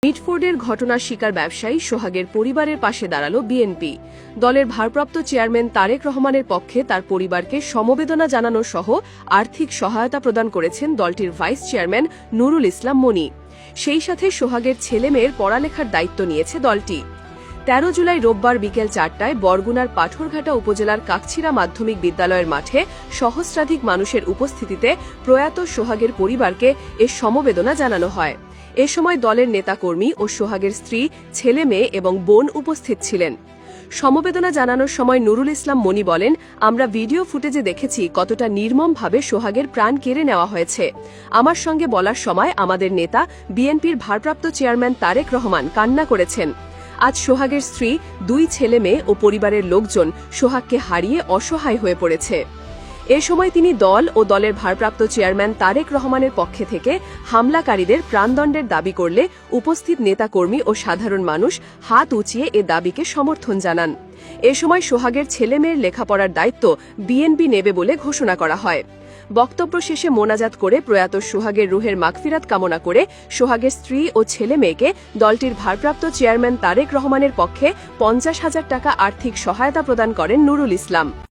মিটফোর্ডের ঘটনার শিকার ব্যবসায়ী সোহাগের পরিবারের পাশে দাঁড়াল বিএনপি। দলের ভারপ্রাপ্ত চেয়ারম্যান তারেক রহমানের পক্ষে তার পরিবারকে সমবেদনা জানানো সহ আর্থিক সহায়তা প্রদান করেছেন দলটির ভাইস চেয়ারম্যান নুরুল ইসলাম মনি। সেই সাথে সোহাগের ছেলেমেয়ের পড়ালেখার দায়িত্ব নিয়েছে দলটি। ১৩ জুলাই রোববার বিকেল ৪টায় বরগুনার পাথরঘাটা উপজেলার কাকছিড়া মাধ্যমিক বিদ্যালয়ের মাঠে সহস্রাধিক মানুষের উপস্থিতিতে প্রয়াত সোহাগের পরিবারকে এ সমবেদনা জানানো হয়। এ সময় দলের নেতাকর্মী ও সোহাগের স্ত্রী, ছেলে মেয়ে এবং বোন উপস্থিত ছিলেন। সমবেদনা জানানোর সময় নুরুল ইসলাম মনি বলেন, আমরা ভিডিও ফুটেজে দেখেছি কতটা নির্মমভাবে সোহাগের প্রাণ কেড়ে নেওয়া হয়েছে। আমার সঙ্গে বলার সময় আমাদের নেতা বিএনপির ভারপ্রাপ্ত চেয়ারম্যান তারেক রহমান কান্না করেছেন। আজ সোহাগের স্ত্রী, ২ ছেলে মেয়ে ও পরিবারের লোকজন সোহাগকে হারিয়ে অসহায় হয়ে পড়েছে। এ সময় তিনি দল ও দলের ভারপ্রাপ্ত চেয়ারম্যান তারেক রহমানের পক্ষে থেকে হামলাকারীদের প্রাণদণ্ডের দাবি করলে উপস্থিত নেতাকর্মী ও সাধারণ মানুষ হাত উঁচিয়ে এ দাবিকে সমর্থন জানান। এ সময় সোহাগের ছেলেমেয়ের লেখাপড়ার দায়িত্ব বিএনপি নেবে বলে ঘোষণা করা হয়। বক্তব্য শেষে মোনাজাত করে প্রয়াত সোহাগের রুহের মাগফিরাত কামনা করে সোহাগের স্ত্রী ও ছেলে মেয়েকে দলটির ভারপ্রাপ্ত চেয়ারম্যান তারেক রহমানের পক্ষে ৫০,০০০ টাকা আর্থিক সহায়তা প্রদান করেন নুরুল ইসলাম।